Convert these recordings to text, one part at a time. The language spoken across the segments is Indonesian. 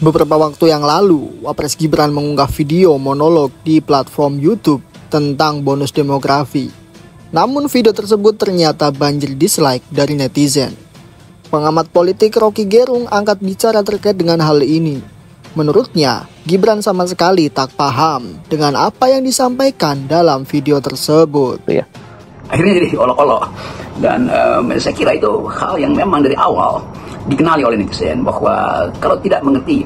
Beberapa waktu yang lalu, Wapres Gibran mengunggah video monolog di platform YouTube tentang bonus demografi. Namun video tersebut ternyata banjir dislike dari netizen. Pengamat politik Rocky Gerung angkat bicara terkait dengan hal ini. Menurutnya, Gibran sama sekali tak paham dengan apa yang disampaikan dalam video tersebut. Ya. Akhirnya jadi olok-olok. Dan saya kira itu hal yang memang dari awal dikenali oleh netizen, bahwa kalau tidak mengerti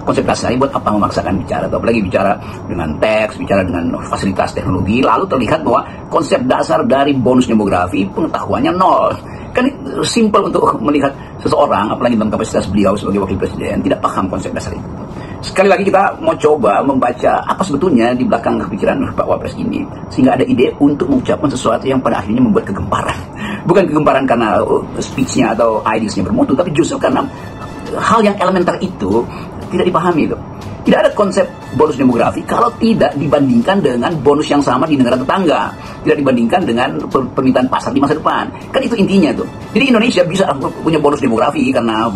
konsep dasar, buat apa memaksakan bicara, atau apalagi bicara dengan teks, bicara dengan fasilitas teknologi, lalu terlihat bahwa konsep dasar dari bonus demografi pengetahuannya nol. Kan simpel untuk melihat seseorang, apalagi dalam kapasitas beliau sebagai wakil presiden, tidak paham konsep dasar itu. Sekali lagi kita mau coba membaca apa sebetulnya di belakang kepikiran Pak Wapres ini, sehingga ada ide untuk mengucapkan sesuatu yang pada akhirnya membuat kegemparan. Bukan kegemparan karena speech-nya atau ideas-nya bermutu, tapi justru karena hal yang elementer itu tidak dipahami itu. Tidak ada konsep bonus demografi kalau tidak dibandingkan dengan bonus yang sama di negara tetangga, tidak dibandingkan dengan permintaan pasar di masa depan. Kan itu intinya tuh. Jadi Indonesia bisa punya bonus demografi karena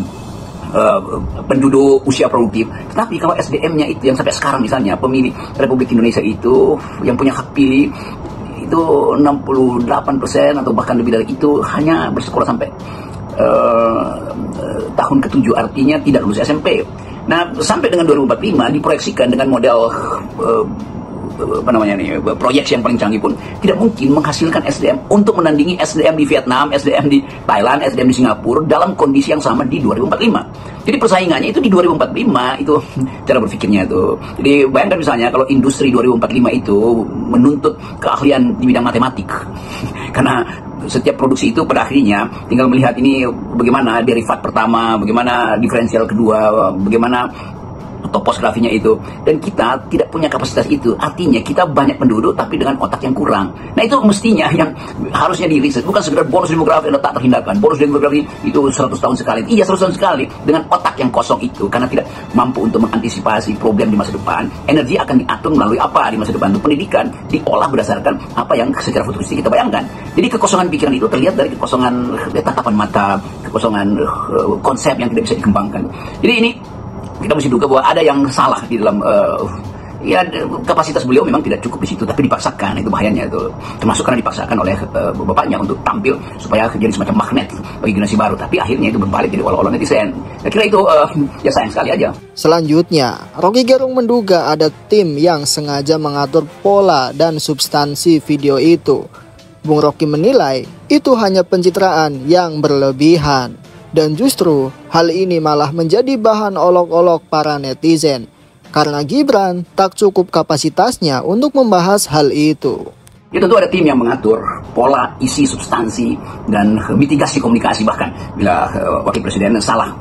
penduduk usia produktif, tetapi kalau SDM-nya itu yang sampai sekarang misalnya pemilih Republik Indonesia itu yang punya hak pilih itu 68% atau bahkan lebih dari itu hanya bersekolah sampai tahun ke-7, artinya tidak lulus SMP. Nah, sampai dengan 2045 diproyeksikan dengan model proyek yang paling canggih pun tidak mungkin menghasilkan SDM untuk menandingi SDM di Vietnam, SDM di Thailand, SDM di Singapura dalam kondisi yang sama di 2045. Jadi persaingannya itu di 2045 itu cara berpikirnya itu. Jadi bayangkan misalnya kalau industri 2045 itu menuntut keahlian di bidang matematik. Karena setiap produksi itu pada akhirnya tinggal melihat ini bagaimana derivat pertama, bagaimana diferensial kedua, bagaimana topografinya itu, dan kita tidak punya kapasitas itu. Artinya kita banyak penduduk tapi dengan otak yang kurang. Nah, itu mestinya yang harusnya diriset, bukan sekedar bonus demografi yang tak terhindarkan. Bonus demografi itu 100 tahun sekali. Iya, 100 tahun sekali, dengan otak yang kosong itu, karena tidak mampu untuk mengantisipasi problem di masa depan. Energi akan diatur melalui apa di masa depan? Untuk pendidikan diolah berdasarkan apa yang secara futuristik kita bayangkan. Jadi kekosongan pikiran itu terlihat dari kekosongan tatapan mata, kekosongan konsep yang tidak bisa dikembangkan. Jadi ini kita mesti duga bahwa ada yang salah di dalam kapasitas beliau memang tidak cukup di situ, tapi dipaksakan. Itu bahayanya itu, termasuk karena dipaksakan oleh bapaknya untuk tampil supaya jadi semacam magnet bagi generasi baru, tapi akhirnya itu berbalik jadi olah-olah netizen. Saya kira itu ya sayang sekali aja. Selanjutnya, Rocky Gerung menduga ada tim yang sengaja mengatur pola dan substansi video itu. Bung Rocky menilai itu hanya pencitraan yang berlebihan. Dan justru hal ini malah menjadi bahan olok-olok para netizen, karena Gibran tak cukup kapasitasnya untuk membahas hal itu. Ya, tentu ada tim yang mengatur pola, isi, substansi, dan mitigasi komunikasi. Bahkan bila wakil presiden salah,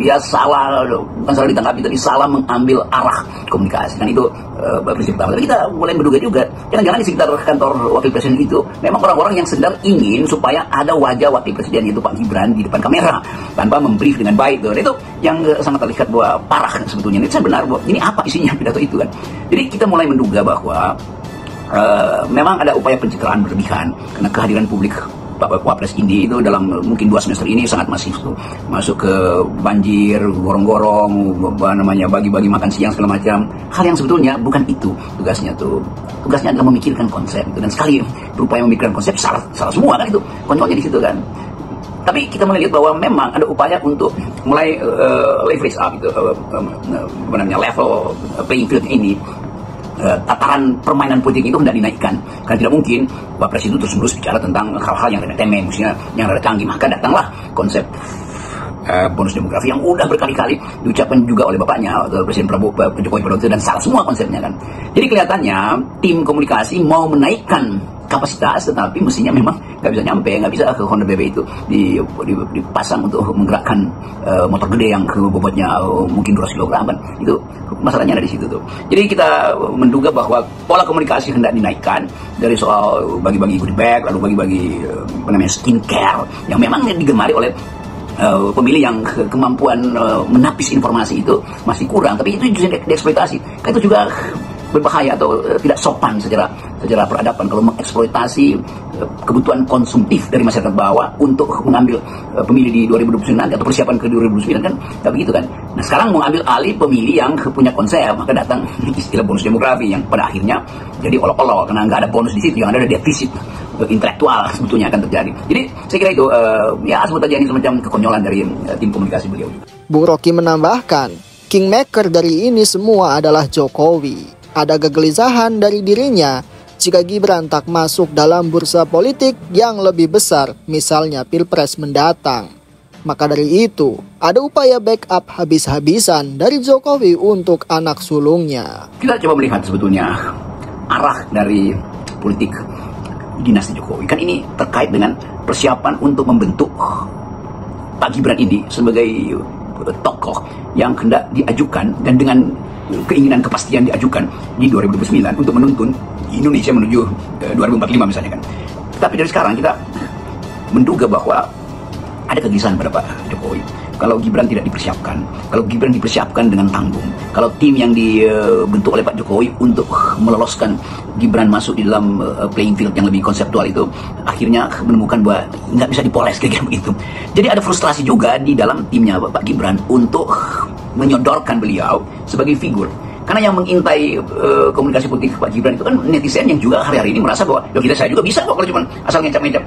dia salah, bukan salah ditanggapi, tapi salah mengambil arah komunikasi. Kan itu prinsip pertama. Tapi kita mulai menduga juga, jangan-jangan di sekitar kantor wakil presiden itu memang orang-orang yang sedang ingin supaya ada wajah wakil presiden, yaitu Pak Gibran, di depan kamera tanpa membrief dengan baik. Itu yang sangat terlihat bahwa parah sebetulnya. Itu saya benar bahwa ini apa isinya pidato itu kan. Jadi kita mulai menduga bahwa memang ada upaya pencitraan berlebihan, karena kehadiran publik Pak Wapres ini itu dalam mungkin 2 semester ini sangat masif tuh, masuk ke banjir, gorong-gorong, bagi-bagi makan siang segala macam. Hal yang sebetulnya bukan itu tugasnya tuh. Tugasnya adalah memikirkan konsep itu, dan sekali berupaya memikirkan konsep salah semua kan itu. Konyolnya di situ kan. Tapi kita melihat bahwa memang ada upaya untuk mulai leverage up itu, level playing field ini. Tataran permainan politik itu hendak dinaikkan, karena tidak mungkin Wapres itu terus-menerus bicara tentang hal-hal yang remeh-temeh, maksudnya yang rada canggih. Maka datanglah konsep bonus demografi yang udah berkali-kali diucapkan juga oleh bapaknya, Presiden Jokowi Widodo, dan salah semua konsepnya kan. Jadi kelihatannya tim komunikasi mau menaikkan kapasitas, tetapi mestinya memang nggak bisa nyampe, nggak bisa ke Honda BB itu dipasang untuk menggerakkan motor gede yang bobotnya mungkin 200 kg kan. Itu masalahnya ada di situ tuh. Jadi kita menduga bahwa pola komunikasi hendak dinaikkan dari soal bagi-bagi goodie bag, lalu bagi-bagi skincare yang memang digemari oleh pemilih yang kemampuan menapis informasi itu masih kurang, tapi itu justru dieksploitasi. Itu juga berbahaya atau tidak sopan secara peradaban kalau mengeksploitasi kebutuhan konsumtif dari masyarakat bawah untuk mengambil pemilih di 2029 nanti atau persiapan ke 2029 kan nggak begitu kan. Nah sekarang mau ambil alih pemilih yang punya konsep, maka datang istilah bonus demografi yang pada akhirnya jadi olok-olok karena nggak ada bonus di situ, yang ada defisit intelektual sebetulnya akan terjadi. Jadi saya kira itu ya sebut aja ini semacam kekonyolan dari tim komunikasi beliau. Bung Rocky menambahkan, kingmaker dari ini semua adalah Jokowi. Ada kegelisahan dari dirinya jika Gibran tak masuk dalam bursa politik yang lebih besar, misalnya Pilpres mendatang. Maka dari itu, ada upaya backup habis-habisan dari Jokowi untuk anak sulungnya. Kita coba melihat sebetulnya arah dari politik dinasti Jokowi. Kan ini terkait dengan persiapan untuk membentuk Pak Gibran ini sebagai tokoh yang hendak diajukan dan dengan keinginan kepastian diajukan di 2029 untuk menuntun Indonesia menuju 2045 misalnya kan. Tapi dari sekarang kita menduga bahwa ada kegelisahan pada Pak Jokowi. Kalau Gibran tidak dipersiapkan, kalau Gibran dipersiapkan dengan tanggung, kalau tim yang dibentuk oleh Pak Jokowi untuk meloloskan Gibran masuk di dalam playing field yang lebih konseptual itu, akhirnya menemukan bahwa nggak bisa dipoles kayak begitu. Jadi ada frustrasi juga di dalam timnya Pak Gibran untuk menyodorkan beliau sebagai figur. Karena yang mengintai komunikasi politik Pak Gibran itu kan netizen yang juga hari-hari ini merasa bahwa saya juga bisa kok kalau cuma asal ngecap-ngecap.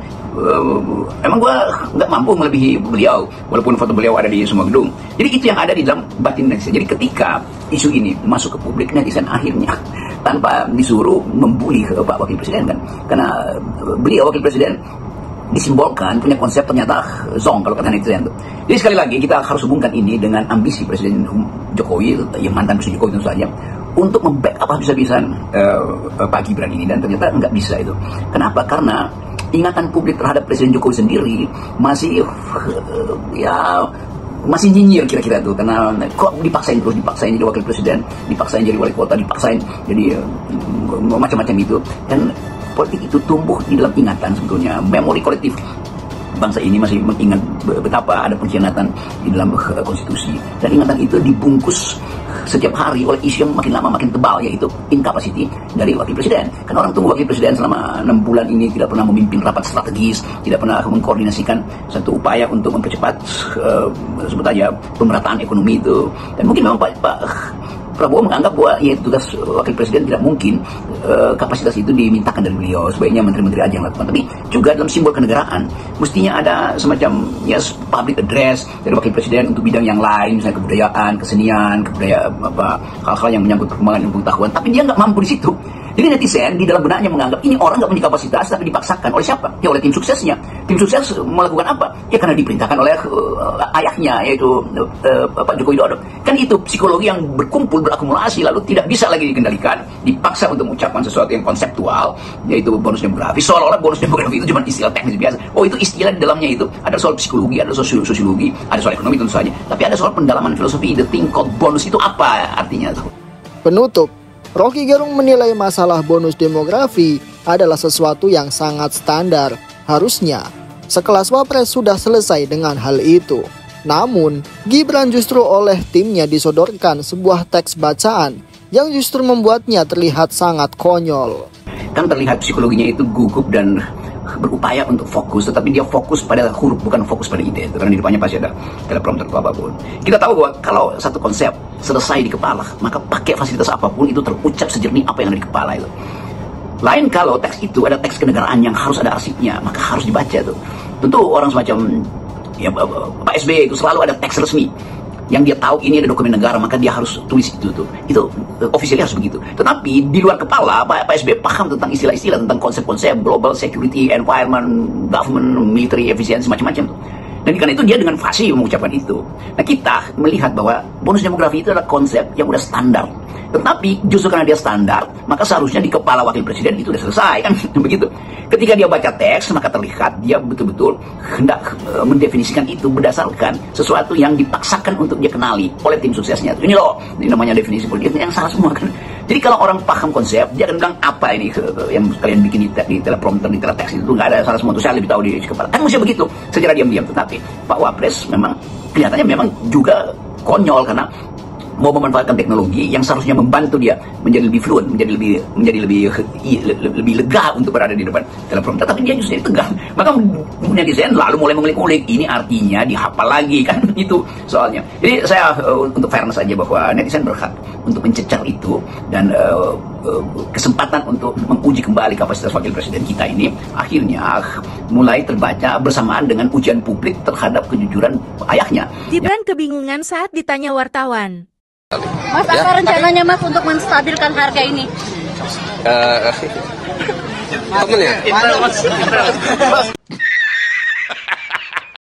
Emang gue nggak mampu melebihi beliau walaupun foto beliau ada di semua gedung. Jadi itu yang ada di dalam batin netizen. Jadi ketika isu ini masuk ke publik, netizen akhirnya tanpa disuruh membuli Pak Wakil Presiden kan. Karena beliau Wakil Presiden disimbolkan punya konsep ternyata zong kalau kata netizen itu. Jadi sekali lagi kita harus hubungkan ini dengan ambisi Presiden Jokowi, yang mantan Presiden Jokowi tentu saja, untuk membackup habis-habisan Pak Gibran ini, dan ternyata nggak bisa itu. Kenapa? Karena ingatan publik terhadap Presiden Jokowi sendiri masih masih nyinyir kira-kira tuh, karena kok dipaksain jadi wakil presiden, dipaksain jadi wali kota, dipaksain jadi macam-macam itu. Dan politik itu tumbuh di dalam ingatan sebetulnya, memori kolektif bangsa ini masih mengingat betapa ada pengkhianatan di dalam konstitusi, dan ingatan itu dibungkus setiap hari oleh isu yang makin lama makin tebal, yaitu incapacity dari wakil presiden. Karena orang tunggu wakil presiden selama 6 bulan ini tidak pernah memimpin rapat strategis, tidak pernah mengkoordinasikan satu upaya untuk mempercepat sebut aja pemerataan ekonomi itu. Dan mungkin memang Pak Prabowo menganggap bahwa ya tugas wakil presiden tidak mungkin kapasitas itu dimintakan dari beliau, sebaiknya menteri-menteri aja yang lakukan. Tapi juga dalam simbol kenegaraan mestinya ada semacam public address dari wakil presiden untuk bidang yang lain, misalnya kebudayaan, kesenian, hal-hal yang menyangkut perkembangan ilmu pengetahuan. Tapi dia nggak mampu di situ. Jadi netizen di dalam benaknya menganggap ini orang nggak punya kapasitas, tapi dipaksakan oleh siapa? Ya oleh tim suksesnya. Tim sukses melakukan apa? Ya karena diperintahkan oleh ayahnya, yaitu Pak Joko Widodo. Kan itu psikologi yang berkumpul, berakumulasi, lalu tidak bisa lagi dikendalikan, dipaksa untuk mengucapkan sesuatu yang konseptual, yaitu bonus demografi. Seolah-olah bonus demografi itu cuma istilah teknis biasa. Oh, itu istilah di dalamnya itu ada soal psikologi, ada soal sosiologi, ada soal ekonomi tentu saja. Tapi ada soal pendalaman filosofi, the thing called bonus itu apa artinya tuh? Penutup, Rocky Gerung menilai masalah bonus demografi adalah sesuatu yang sangat standar. Harusnya sekelas Wapres sudah selesai dengan hal itu. Namun, Gibran justru oleh timnya disodorkan sebuah teks bacaan yang justru membuatnya terlihat sangat konyol. Kan terlihat psikologinya itu gugup dan berupaya untuk fokus, tetapi dia fokus pada huruf, bukan fokus pada ide. Karena di depannya pasti ada teleprompter atau apapun. Kita tahu bahwa kalau satu konsep selesai di kepala, maka pakai fasilitas apapun itu terucap sejernih apa yang ada di kepala itu. Lain kalau teks itu ada teks kenegaraan yang harus ada arsipnya, maka harus dibaca tuh. Tentu orang semacam Pak SBY itu selalu ada teks resmi yang dia tahu ini ada dokumen negara, maka dia harus tulis itu tuh. Itu officialnya harus begitu. Tetapi di luar kepala Pak SBY paham tentang istilah-istilah, tentang konsep-konsep global security, environment, government, military efficiency, macam-macam tuh. Dan karena itu dia dengan fasih mengucapkan itu. Nah, kita melihat bahwa bonus demografi itu adalah konsep yang udah standar. Tetapi justru karena dia standar, maka seharusnya di kepala wakil presiden itu sudah selesai, kan begitu. Ketika dia baca teks, maka terlihat dia betul-betul hendak mendefinisikan itu berdasarkan sesuatu yang dipaksakan untuk dia kenali oleh tim suksesnya. Ini loh, ini namanya definisi politik yang salah semua kan. Jadi kalau orang paham konsep, dia akan bilang apa ini yang kalian bikin di teleprompter, di teleteks itu nggak ada salah semua. Itu saya lebih tahu di kepala. Kan mesti begitu, secara diam-diam. Tetapi Pak Wapres memang kelihatannya memang juga konyol, karena mau memanfaatkan teknologi yang seharusnya membantu dia menjadi lebih fluent, menjadi lebih lega untuk berada di depan telepon, tetapi dia justru tegang. Maka netizen lalu mulai mengulik-ulik, ini artinya dihafal lagi kan, itu soalnya. Jadi saya untuk fairness saja bahwa netizen berhak untuk mencecar itu, dan kesempatan untuk menguji kembali kapasitas wakil presiden kita ini akhirnya mulai terbaca bersamaan dengan ujian publik terhadap kejujuran ayahnya. Gibran kebingungan saat ditanya wartawan. Mas, apa rencananya Mas untuk menstabilkan harga ini? Temen ya?